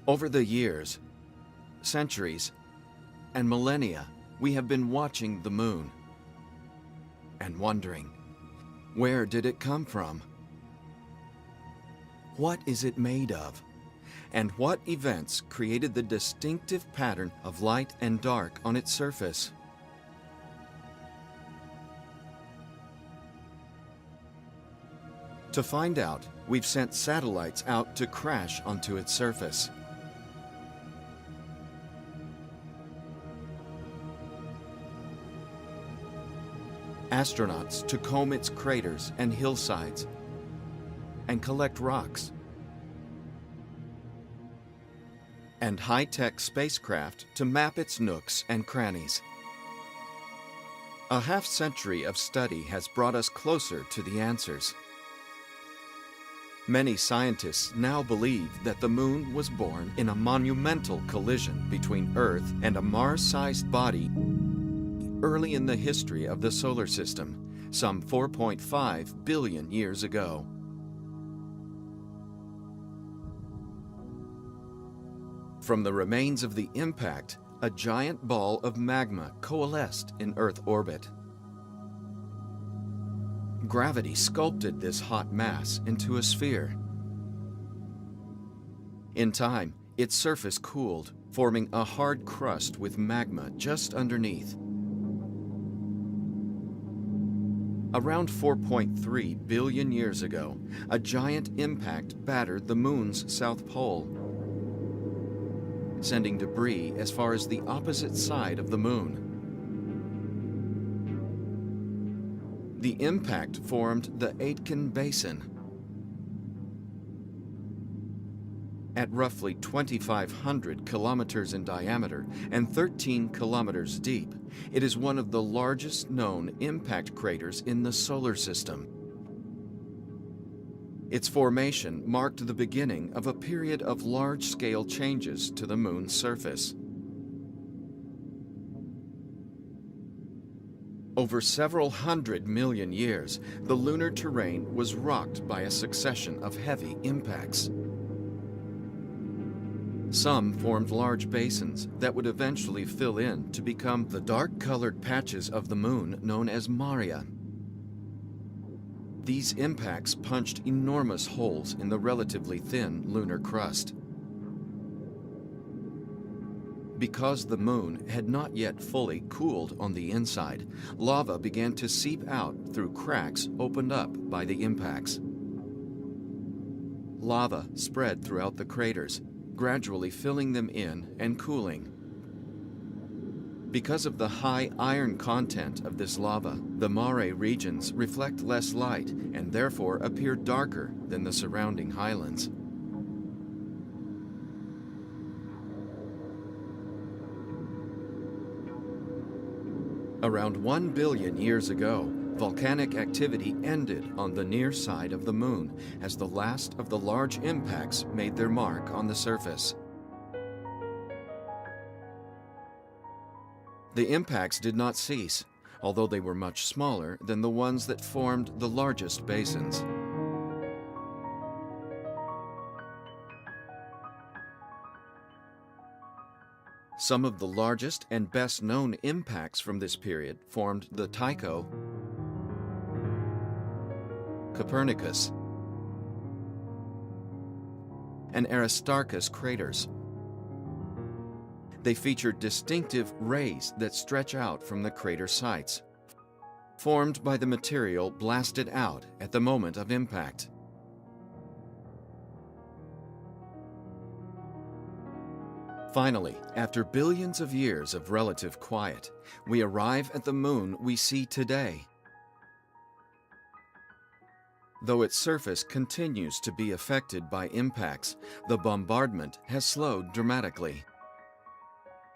Over the years, centuries, and millennia, we have been watching the moon and wondering, where did it come from? What is it made of? And what events created the distinctive pattern of light and dark on its surface? To find out, we've sent satellites out to crash onto its surface. Astronauts to comb its craters and hillsides and collect rocks. And high-tech spacecraft to map its nooks and crannies. A half-century of study has brought us closer to the answers. Many scientists now believe that the moon was born in a monumental collision between Earth and a Mars-sized body early in the history of the solar system, some 4.5 billion years ago. From the remains of the impact, a giant ball of magma coalesced in Earth orbit. Gravity sculpted this hot mass into a sphere. In time, its surface cooled, forming a hard crust with magma just underneath. Around 4.3 billion years ago, a giant impact battered the moon's south pole, sending debris as far as the opposite side of the moon. The impact formed the Aitken Basin. At roughly 2,500 kilometers in diameter and 13 kilometers deep, it is one of the largest known impact craters in the solar system. Its formation marked the beginning of a period of large-scale changes to the moon's surface. Over several 100 million years, the lunar terrain was rocked by a succession of heavy impacts. Some formed large basins that would eventually fill in to become the dark-colored patches of the moon known as maria. These impacts punched enormous holes in the relatively thin lunar crust. Because the moon had not yet fully cooled on the inside, lava began to seep out through cracks opened up by the impacts. Lava spread throughout the craters, gradually filling them in and cooling. Because of the high iron content of this lava, the mare regions reflect less light and therefore appear darker than the surrounding highlands. Around 1 billion years ago, volcanic activity ended on the near side of the moon as the last of the large impacts made their mark on the surface. The impacts did not cease, although they were much smaller than the ones that formed the largest basins. Some of the largest and best-known impacts from this period formed the Tycho, Copernicus, and Aristarchus craters. They feature distinctive rays that stretch out from the crater sites, formed by the material blasted out at the moment of impact. Finally, after billions of years of relative quiet, we arrive at the moon we see today. Though its surface continues to be affected by impacts, the bombardment has slowed dramatically.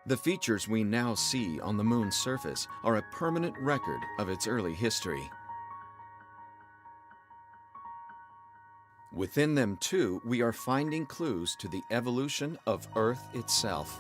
The features we now see on the moon's surface are a permanent record of its early history. Within them, too, we are finding clues to the evolution of Earth itself.